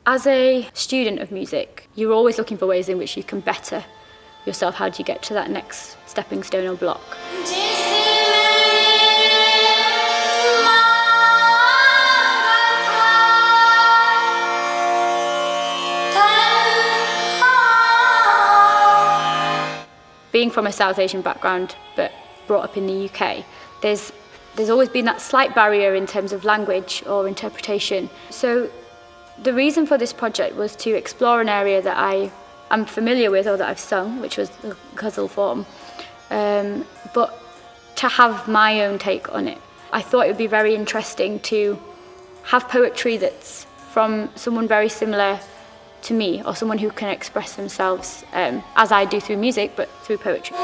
As a student of music, you're always looking for ways in which you can better yourself. How do you get to that next stepping stone or block? Being from a South Asian background but brought up in the UK, there's always been that slight barrier in terms of language or interpretation. So the reason for this project was to explore an area that I am familiar with or that I've sung, which was the ghazal form, but to have my own take on it. I thought it would be very interesting to have poetry that's from someone very similar to me, or someone who can express themselves as I do through music, but through poetry.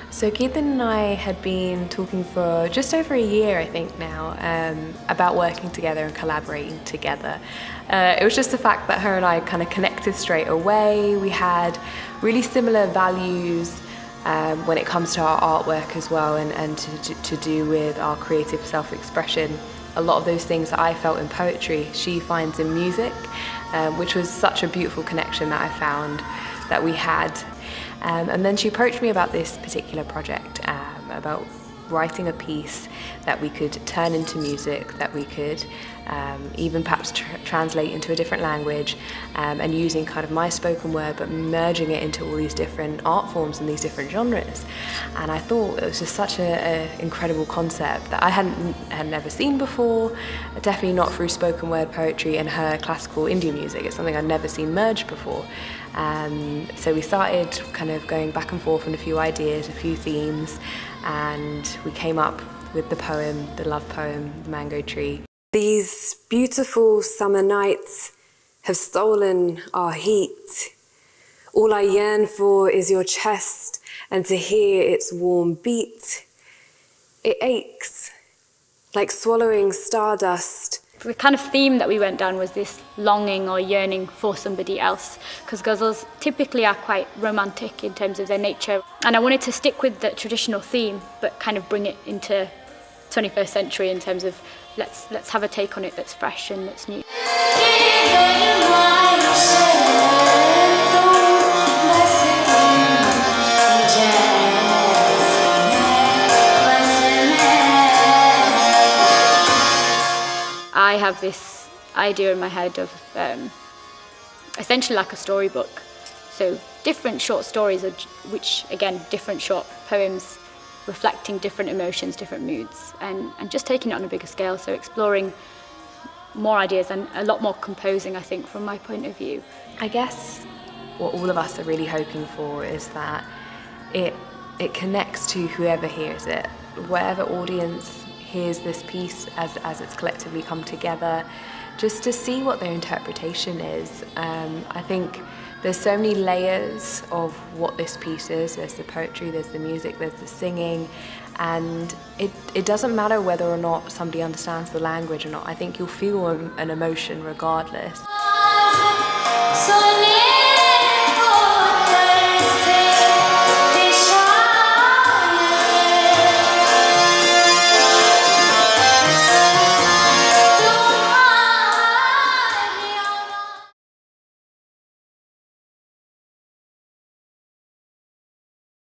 So Keithan and I had been talking for just over a year, I think now, about working together and collaborating together. It was just the fact that her and I kind of connected straight away. We had really similar values when it comes to our artwork as well, and to do with our creative self-expression. A lot of those things that I felt in poetry, she finds in music, which was such a beautiful connection that I found that we had. And then she approached me about this particular project, about writing a piece that we could turn into music, that we could even perhaps translate into a different language, and using kind of my spoken word but merging it into all these different art forms and these different genres. And I thought it was just such an incredible concept that I had never seen before, definitely not through spoken word poetry and her classical Indian music. It's something I'd never seen merged before. So we started kind of going back and forth on a few ideas, a few themes, and we came up with the poem, the love poem, The Mango Tree. These beautiful summer nights have stolen our heat. All I yearn for is your chest and to hear its warm beat. It aches like swallowing stardust. The kind of theme that we went down was this longing or yearning for somebody else, because ghazals typically are quite romantic in terms of their nature. And I wanted to stick with the traditional theme, but kind of bring it into 21st century in terms of let's have a take on it that's fresh and that's new. I have this idea in my head of essentially like a storybook. So different short stories, which again, different short poems reflecting different emotions, different moods, and just taking it on a bigger scale. So exploring more ideas and a lot more composing, I think, from my point of view. I guess what all of us are really hoping for is that it connects to whoever hears it, whatever audience hears this piece as it's collectively come together, just to see what their interpretation is. I think there's so many layers of what this piece is. There's the poetry, there's the music, there's the singing, and it doesn't matter whether or not somebody understands the language or not. I think you'll feel an emotion regardless.